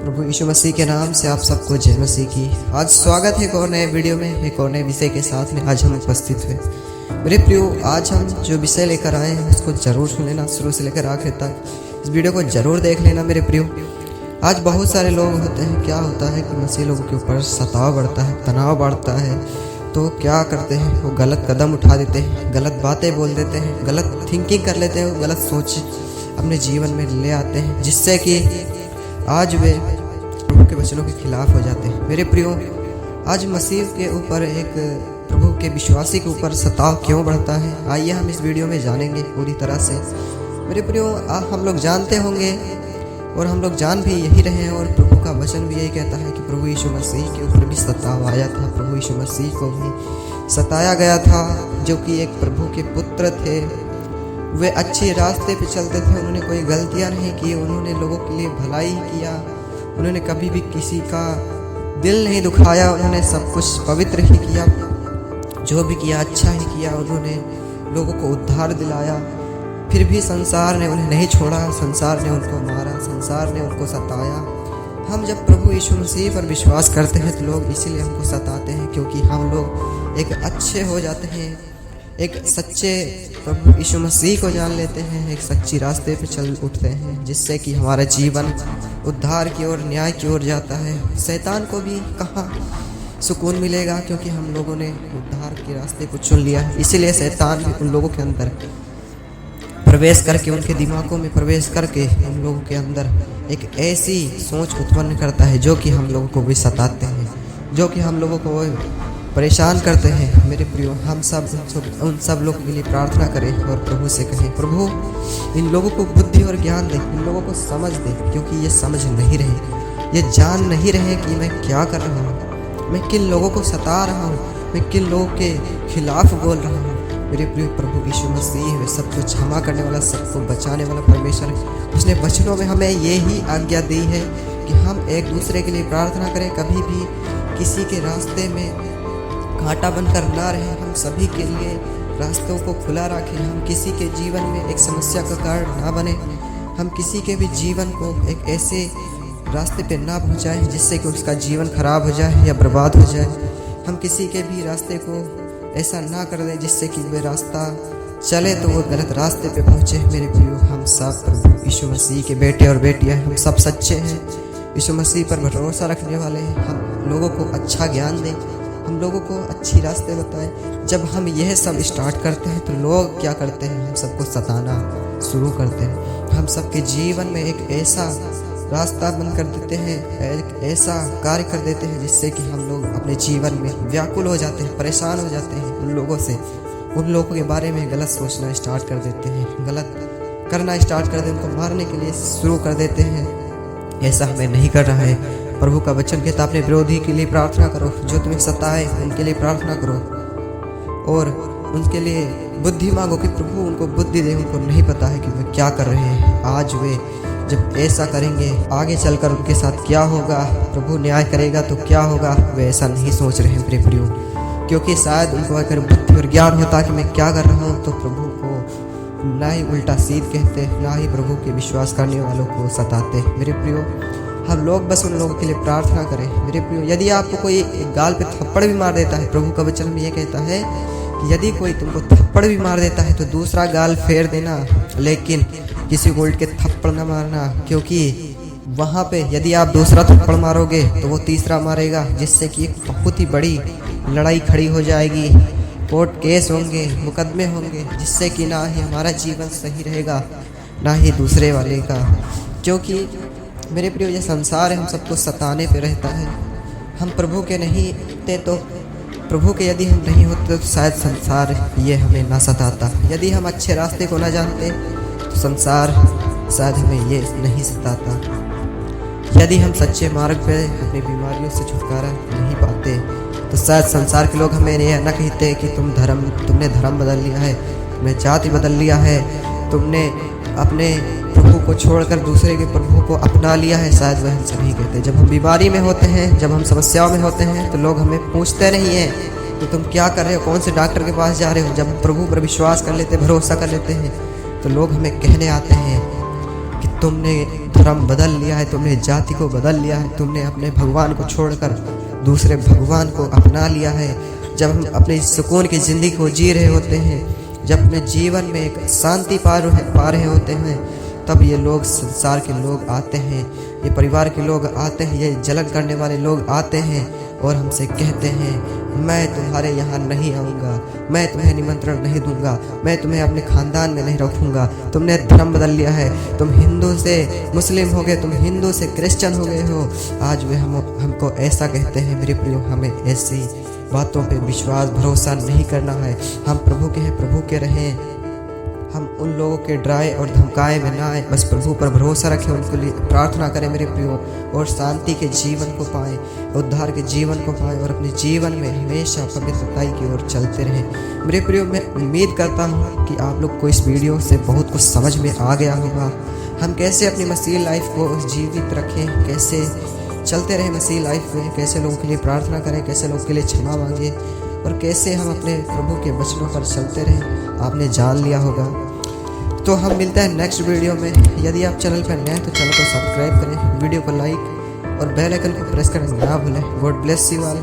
प्रभु यीशु मसीह के नाम से आप सबको जय मसीह की। आज स्वागत है एक और नए वीडियो में, एक और नए विषय के साथ में आज हम उपस्थित हुए। मेरे प्रियो, आज हम जो विषय लेकर आए हैं उसको जरूर सुन लेना, शुरू से लेकर आखिर तक इस वीडियो को जरूर देख लेना। मेरे प्रियो, आज बहुत सारे लोग होते हैं, क्या होता है कि मसीह लोगों के ऊपर सताव बढ़ता है, तनाव बढ़ता है, तो क्या करते हैं, वो गलत कदम उठा देते हैं, गलत बातें बोल देते हैं, गलत थिंकिंग कर लेते हैं, वो गलत सोच अपने जीवन में ले आते हैं, जिससे कि आज वे प्रभु के वचनों के खिलाफ हो जाते हैं। मेरे प्रियो, आज मसीह के ऊपर एक प्रभु के विश्वासी के ऊपर सताव क्यों बढ़ता है, आइए हम इस वीडियो में जानेंगे पूरी तरह से। मेरे प्रियो, हम लोग जानते होंगे और हम लोग जान भी यही रहे हैं, और प्रभु का वचन भी यही कहता है कि प्रभु यीशु मसीह के ऊपर भी सताव आया था, प्रभु यीशु मसीह को भी सताया गया था, जो कि एक प्रभु के पुत्र थे। वे अच्छे रास्ते पे चलते थे, उन्होंने कोई गलतियां नहीं की, उन्होंने लोगों के लिए भलाई किया, उन्होंने कभी भी किसी का दिल नहीं दुखाया, उन्होंने सब कुछ पवित्र ही किया, जो भी किया अच्छा ही किया, उन्होंने लोगों को उद्धार दिलाया। फिर भी संसार ने उन्हें नहीं छोड़ा, संसार ने उनको मारा, संसार ने उनको सताया। हम जब प्रभु यीशु मसीह पर विश्वास करते हैं तो लोग इसीलिए हमको सताते हैं, क्योंकि हम लोग एक अच्छे हो जाते हैं, एक सच्चे प्रभु यीशु मसीह को जान लेते हैं, एक सच्ची रास्ते पे चल उठते हैं, जिससे कि हमारा जीवन उद्धार की ओर, न्याय की ओर जाता है। शैतान को भी कहाँ सुकून मिलेगा, क्योंकि हम लोगों ने उद्धार के रास्ते को चुन लिया है। इसीलिए शैतान भी उन लोगों के अंदर प्रवेश करके, उनके दिमागों में प्रवेश करके उन लोगों के अंदर एक ऐसी सोच उत्पन्न करता है जो कि हम लोगों को भी सताते हैं, जो कि हम लोगों को परेशान करते हैं। मेरे प्रियो, हम सब उन सब लोगों के लिए प्रार्थना करें और प्रभु से कहें, प्रभु इन लोगों को बुद्धि और ज्ञान दे, इन लोगों को समझ दे, क्योंकि ये समझ नहीं रहे, ये जान नहीं रहे कि मैं क्या कर रहा हूँ, मैं किन लोगों को सता रहा हूँ, मैं किन लोगों के खिलाफ बोल रहा हूँ। मेरे प्रिय, प्रभु यीशु मसीह वे सबको क्षमा करने वाला, सबको बचाने वाला परमेश्वर है। उसने वचनों में हमें ये ही आज्ञा दी है कि हम एक दूसरे के लिए प्रार्थना करें, कभी भी किसी के रास्ते में घाटा बनकर ना रहे, हम सभी के लिए रास्तों को खुला रखें, हम किसी के जीवन में एक समस्या का कारण ना बने, हम किसी के भी जीवन को एक ऐसे रास्ते पे ना पहुंचाएं जिससे कि उसका जीवन खराब हो जाए या बर्बाद हो जाए। हम किसी के भी रास्ते को ऐसा ना कर दें जिससे कि वे रास्ता चले तो वो गलत रास्ते पे पहुँचे। मेरे प्रियो, हम सब प्रभु यीशु मसीह के बेटे और बेटियाँ, हम सब सच्चे हैं, यीशु मसीह पर भरोसा रखने वाले हैं। हम लोगों को अच्छा ज्ञान दें, हम लोगों को अच्छी रास्ते बताएं। जब हम यह सब स्टार्ट करते हैं तो लोग क्या करते हैं, हम सबको सताना शुरू करते हैं, हम सबके जीवन में एक ऐसा रास्ता बंद कर देते हैं, एक ऐसा कार्य कर देते हैं जिससे कि हम लोग अपने जीवन में व्याकुल हो जाते हैं, परेशान हो जाते हैं। उन लोगों से, उन लोगों के बारे में गलत सोचना स्टार्ट कर देते हैं, गलत करना स्टार्ट कर देते हैं, उनको मारने के लिए शुरू कर देते हैं। ऐसा हमें नहीं कर रहा है। प्रभु का वचन कहता है, अपने विरोधी के लिए प्रार्थना करो, जो तुम्हें सताए उनके लिए प्रार्थना करो और उनके लिए बुद्धि मांगो कि प्रभु उनको बुद्धि दे। उनको नहीं पता है कि वे क्या कर रहे हैं। आज वे जब ऐसा करेंगे, आगे चलकर उनके साथ क्या होगा, प्रभु न्याय करेगा तो क्या होगा, वे ऐसा नहीं सोच रहे हैं मेरे प्रियो, क्योंकि शायद उनको अगर बुद्धि और ज्ञान होता कि मैं क्या कर रहा हूँ तो प्रभु को ना ही उल्टा सीध कहते, ना ही प्रभु के विश्वास करने वालों को सताते। मेरे प्रियो, हम लोग बस उन लोगों के लिए प्रार्थना करें। मेरे प्रियो, यदि आपको कोई गाल पे थप्पड़ भी मार देता है, प्रभु का वचन में ये कहता है कि यदि कोई तुमको थप्पड़ भी मार देता है तो दूसरा गाल फेर देना, लेकिन किसी को उल्ट के थप्पड़ न मारना, क्योंकि वहाँ पे यदि आप दूसरा थप्पड़ मारोगे तो वो तीसरा मारेगा, जिससे कि एक बहुत ही बड़ी लड़ाई खड़ी हो जाएगी, कोर्ट केस होंगे, मुकदमे होंगे, जिससे कि ना ही हमारा जीवन सही रहेगा ना ही दूसरे वाले का। क्योंकि मेरे प्रियो, ये संसार है, हम सबको सताने पे रहता है। हम प्रभु के नहीं थे तो, प्रभु के यदि हम नहीं होते तो शायद संसार ये हमें ना सताता। यदि हम अच्छे रास्ते को ना जानते तो संसार शायद हमें ये नहीं सताता। यदि हम सच्चे मार्ग पे अपनी बीमारियों से छुटकारा नहीं पाते तो शायद संसार के लोग हमें यह न कहते कि तुमने धर्म बदल लिया है, तुमने जाति बदल लिया है, तुमने अपने प्रभु को छोड़कर दूसरे के प्रभु को अपना लिया है। शायद वह हम सभी कहते हैं। जब हम बीमारी में होते हैं, जब हम समस्याओं में होते हैं तो लोग हमें पूछते नहीं हैं कि तुम क्या कर रहे हो, कौन से डॉक्टर के पास जा रहे हो। जब हम प्रभु पर विश्वास कर लेते, भरोसा कर लेते हैं तो लोग हमें कहने आते हैं कि तुमने धर्म बदल लिया है, तुमने जाति को बदल लिया है, तुमने अपने भगवान को छोड़कर दूसरे भगवान को अपना लिया है। जब हम अपने सुकून की ज़िंदगी को जी रहे होते हैं, जब अपने जीवन में एक शांति पा रहे होते हैं, तब ये लोग, संसार के लोग आते हैं, ये परिवार के लोग आते हैं, ये जलन करने वाले लोग आते हैं और हमसे कहते हैं मैं तुम्हारे यहाँ नहीं आऊँगा, मैं तुम्हें निमंत्रण नहीं दूंगा, मैं तुम्हें अपने ख़ानदान में नहीं रखूँगा, तुमने धर्म बदल लिया है, तुम हिंदू से मुस्लिम हो गए, तुम हिंदू से क्रिश्चियन हो गए हो। आज वे हमको ऐसा कहते हैं। मेरे प्रियो, हमें ऐसी बातों पे विश्वास भरोसा नहीं करना है। हम प्रभु के हैं, प्रभु के रहें। हम उन लोगों के डराए और धमकाए में ना आए, बस प्रभु पर भरोसा रखें, उनके लिए प्रार्थना करें मेरे प्रियो, और शांति के जीवन को पाएं, उद्धार के जीवन को पाएं और अपने जीवन में हमेशा पवित्रताई की ओर चलते रहें। मेरे प्रियो, मैं उम्मीद करता हूँ कि आप लोग को इस वीडियो से बहुत कुछ समझ में आ गया होगा। हम कैसे अपनी मसीह लाइफ को जीवित रखें, कैसे चलते रहें मसीह लाइफ में, कैसे लोगों के लिए प्रार्थना करें, कैसे लोगों के लिए क्षमा मांगे और कैसे हम अपने प्रभु के वचनों पर चलते रहें, आपने जान लिया होगा। तो हम मिलते हैं नेक्स्ट वीडियो में। यदि आप चैनल पर नए हैं तो चैनल को सब्सक्राइब करें, वीडियो को लाइक और बेल आइकन को प्रेस करना ना भूलें। God bless you all.